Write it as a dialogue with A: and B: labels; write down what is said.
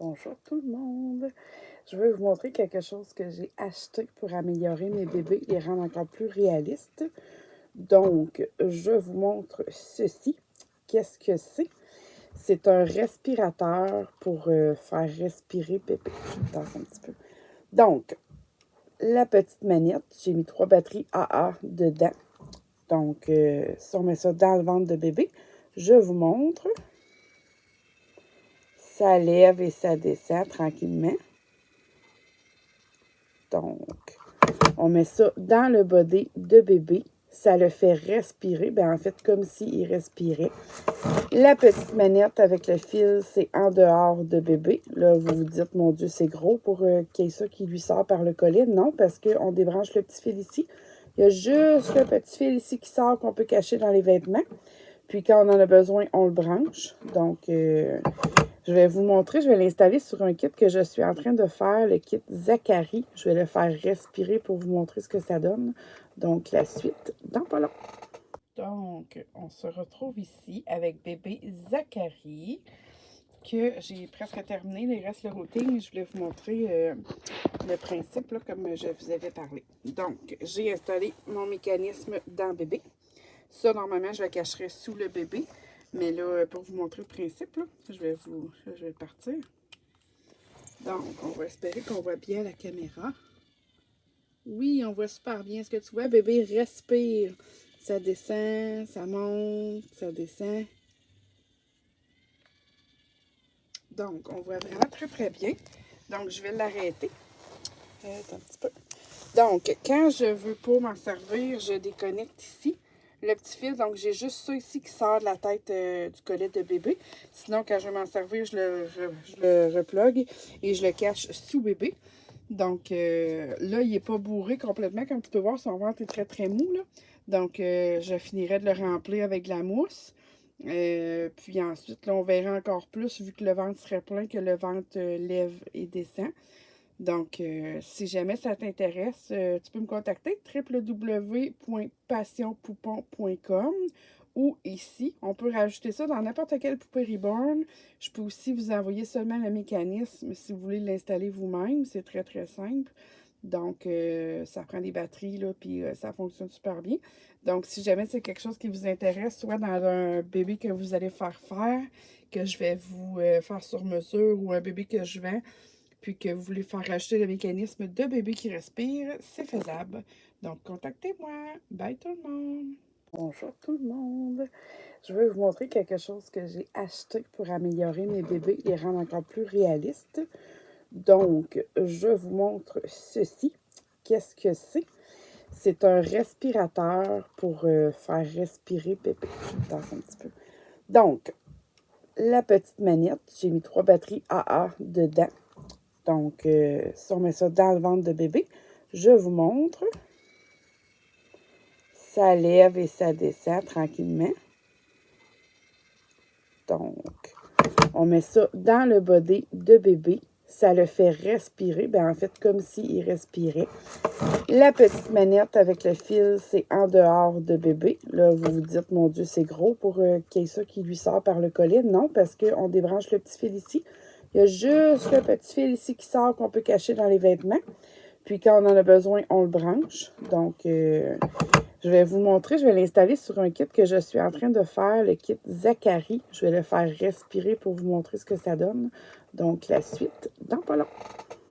A: Bonjour tout le monde! Je vais vous montrer quelque chose que j'ai acheté pour améliorer mes bébés et les rendre encore plus réalistes. Donc, je vous montre ceci. Qu'est-ce que c'est? C'est un respirateur pour faire respirer bébé. Je tasse un petit peu. Donc, la petite manette, j'ai mis 3 batteries AA dedans. Donc, si on met ça dans le ventre de bébé, je vous montre. Ça lève et ça descend tranquillement. Donc, on met ça dans le body de bébé. Ça le fait respirer. En fait, comme s'il respirait. La petite manette avec le fil, c'est en dehors de bébé. Là, vous vous dites, mon Dieu, c'est gros pour qu'il y ait ça qui lui sort par le collet. Non, parce qu'on débranche le petit fil ici. Il y a juste le petit fil ici qui sort qu'on peut cacher dans les vêtements. Puis quand on en a besoin, on le branche. Donc, je vais vous montrer, je vais l'installer sur un kit que je suis en train de faire, le kit Zachary. Je vais le faire respirer pour vous montrer ce que ça donne. Donc, la suite dans pas long. Donc, on se retrouve ici avec bébé Zachary, que j'ai presque terminé. Il reste le routing. Je voulais vous montrer le principe, là, comme je vous avais parlé. Donc, j'ai installé mon mécanisme dans bébé. Ça, normalement, je le cacherai sous le bébé. Mais là, pour vous montrer le principe, là, je vais partir. Donc, on va espérer qu'on voit bien la caméra. Oui, on voit super bien. Est-ce que tu vois, bébé respire. Ça descend, ça monte, ça descend. Donc, on voit vraiment très, très bien. Donc, je vais l'arrêter. Attends un petit peu. Donc, quand je veux pas m'en servir, je déconnecte ici le petit fil. Donc, j'ai juste ça ici qui sort de la tête du collet de bébé. Sinon, quand je veux m'en servir, je le replogue et je le cache sous bébé. Donc, là, il n'est pas bourré complètement. Comme tu peux voir, son ventre est très, très mou, là. Donc, je finirai de le remplir avec de la mousse. Puis ensuite, là, on verra encore plus, vu que le ventre serait plein, que le ventre lève et descend. Donc, si jamais ça t'intéresse, tu peux me contacter www.passionpoupon.com ou ici. On peut rajouter ça dans n'importe quelle poupée Reborn. Je peux aussi vous envoyer seulement le mécanisme si vous voulez l'installer vous-même. C'est très, très simple. Donc, ça prend des batteries, là, puis ça fonctionne super bien. Donc, si jamais c'est quelque chose qui vous intéresse, soit dans un bébé que vous allez faire, que je vais vous faire sur mesure, ou un bébé que je vends, puis que vous voulez faire rajouter le mécanisme de bébé qui respire, c'est faisable. Donc, contactez-moi. Bye tout le monde. Bonjour tout le monde. Je vais vous montrer quelque chose que j'ai acheté pour améliorer mes bébés et les rendre encore plus réalistes. Donc, je vous montre ceci. Qu'est-ce que c'est? C'est un respirateur pour faire respirer bébé. Je tasse un petit peu. Donc, la petite manette, j'ai mis 3 batteries AA dedans. Donc, si on met ça dans le ventre de bébé, je vous montre. Ça lève et ça descend tranquillement. Donc, on met ça dans le body de bébé. Ça le fait respirer. En fait, comme s'il respirait. La petite manette avec le fil, c'est en dehors de bébé. Là, vous vous dites, mon Dieu, c'est gros pour qu'il y ait ça qui lui sort par le collet. Non, parce qu'on débranche le petit fil ici. Il y a juste le petit fil ici qui sort qu'on peut cacher dans les vêtements. Puis quand on en a besoin, on le branche. Donc, je vais vous montrer, je vais l'installer sur un kit que je suis en train de faire, le kit Zachary. Je vais le faire respirer pour vous montrer ce que ça donne. Donc, la suite dans pas long.